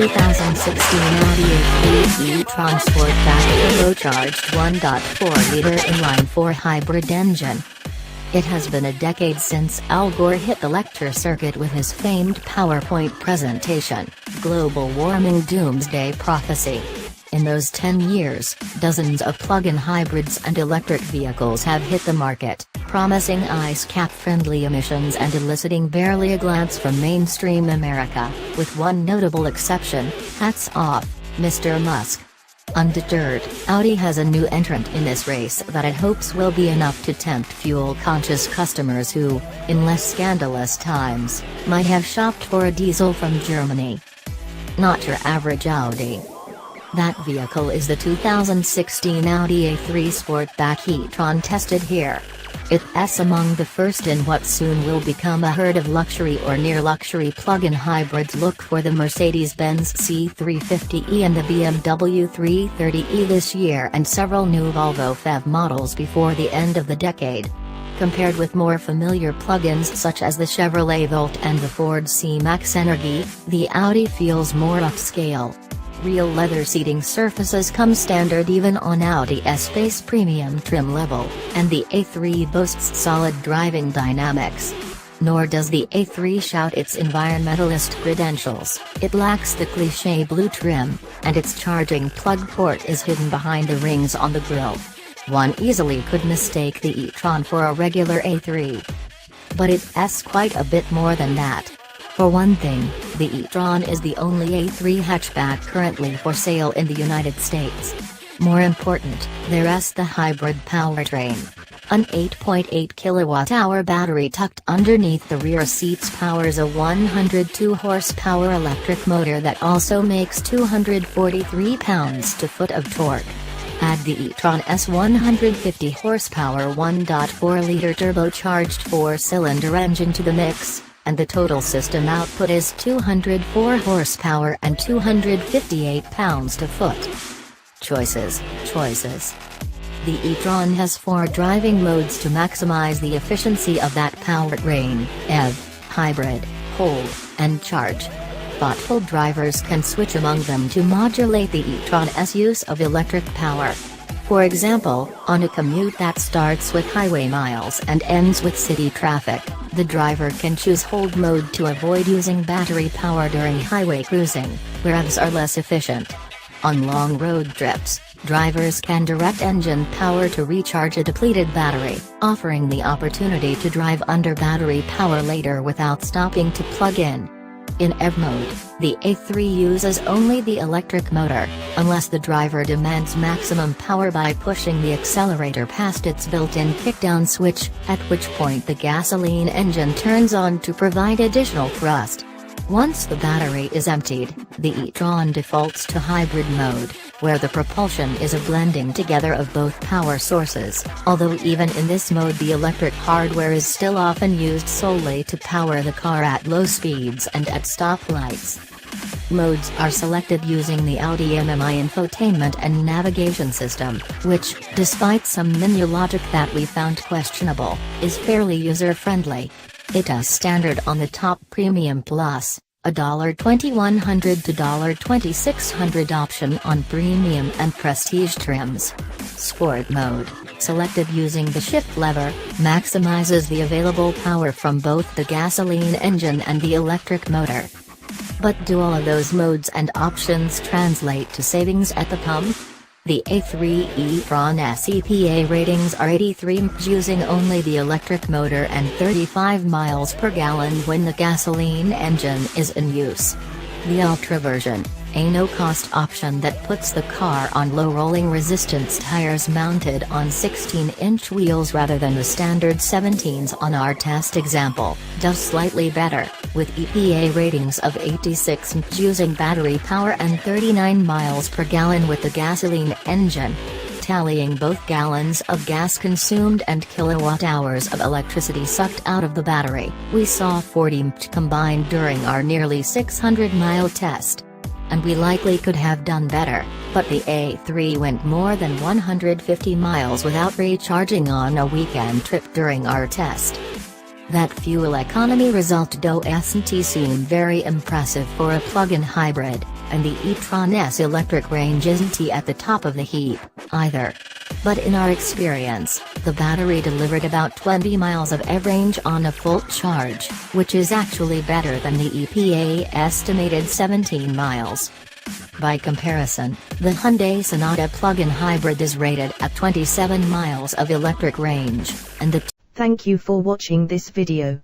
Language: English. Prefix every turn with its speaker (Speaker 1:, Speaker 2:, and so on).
Speaker 1: 2016 Audi A3 e-tron Sportback turbocharged 1.4-liter inline-4 hybrid engine. It has been a decade since Al Gore hit the lecture circuit with his famed PowerPoint presentation, Global Warming Doomsday Prophecy. In those 10 years, dozens of plug-in hybrids and electric vehicles have hit the market, promising ICE cap-friendly emissions and eliciting barely a glance from mainstream America, with one notable exception: hats off, Mr. Musk. Undeterred, Audi has a new entrant in this race that it hopes will be enough to tempt fuel-conscious customers who, in less scandalous times, might have shopped for a diesel from Germany. Not your average Audi. That vehicle is the 2016 Audi A3 Sportback e-tron tested here. It's among the first in what soon will become a herd of luxury or near-luxury plug-in hybrids. Look for the Mercedes-Benz C350e and the BMW 330e this year, and several new Volvo PHEV models before the end of the decade. Compared with more familiar plug-ins such as the Chevrolet Volt and the Ford C-Max Energi, the Audi feels more upscale. Real leather seating surfaces come standard even on Audi S-Pace premium trim level, and the A3 boasts solid driving dynamics. Nor does the A3 shout its environmentalist credentials. It lacks the cliché blue trim, and its charging plug port is hidden behind the rings on the grille. One easily could mistake the e-tron for a regular A3. But it's quite a bit more than that. For one thing, the e-tron is the only A3 hatchback currently for sale in the United States. More important, there's the hybrid powertrain. An 8.8 kWh battery tucked underneath the rear seats powers a 102 horsepower electric motor that also makes 243 pounds-to-foot of torque. Add the e-tron's 150 horsepower 1.4-liter turbocharged 4-cylinder engine to the mix, and the total system output is 204 horsepower and 258 pounds-to-foot. Choices. The e-tron has 4 driving modes to maximize the efficiency of that powertrain: EV, hybrid, hold, and charge. Thoughtful drivers can switch among them to modulate the e-tron's use of electric power. For example, on a commute that starts with highway miles and ends with city traffic, the driver can choose hold mode to avoid using battery power during highway cruising, where EVs are less efficient. On long road trips, drivers can direct engine power to recharge a depleted battery, offering the opportunity to drive under battery power later without stopping to plug in. In EV mode, the A3 uses only the electric motor, unless the driver demands maximum power by pushing the accelerator past its built-in kickdown switch, at which point the gasoline engine turns on to provide additional thrust. Once the battery is emptied, the e-tron defaults to hybrid mode, where the propulsion is a blending together of both power sources, although even in this mode the electric hardware is still often used solely to power the car at low speeds and at stoplights. Modes are selected using the Audi MMI infotainment and navigation system, which, despite some menu logic that we found questionable, is fairly user-friendly. It is standard on the top Premium Plus, a $2,100 to $2,600 option on Premium and Prestige trims. Sport mode, selected using the shift lever, maximizes the available power from both the gasoline engine and the electric motor. But do all of those modes and options translate to savings at the pump? The A3 e-tron's EPA ratings are 83 mpg using only the electric motor and 35 miles per gallon when the gasoline engine is in use. The Ultra version, a no-cost option that puts the car on low rolling resistance tires mounted on 16-inch wheels rather than the standard 17s on our test example, does slightly better, with EPA ratings of 86 mpg using battery power and 39 miles per gallon with the gasoline engine. Tallying both gallons of gas consumed and kilowatt-hours of electricity sucked out of the battery, we saw 40 mpg combined during our nearly 600-mile test. And we likely could have done better, but the A3 went more than 150 miles without recharging on a weekend trip during our test. That fuel economy result doesn't seem very impressive for a plug-in hybrid, and the e-tron's electric range isn't at the top of the heap, either. But in our experience, the battery delivered about 20 miles of range on a full charge, which is actually better than the EPA estimated 17 miles. By comparison, the Hyundai Sonata plug-in hybrid is rated at 27 miles of electric range, and the
Speaker 2: Thank you for watching this video.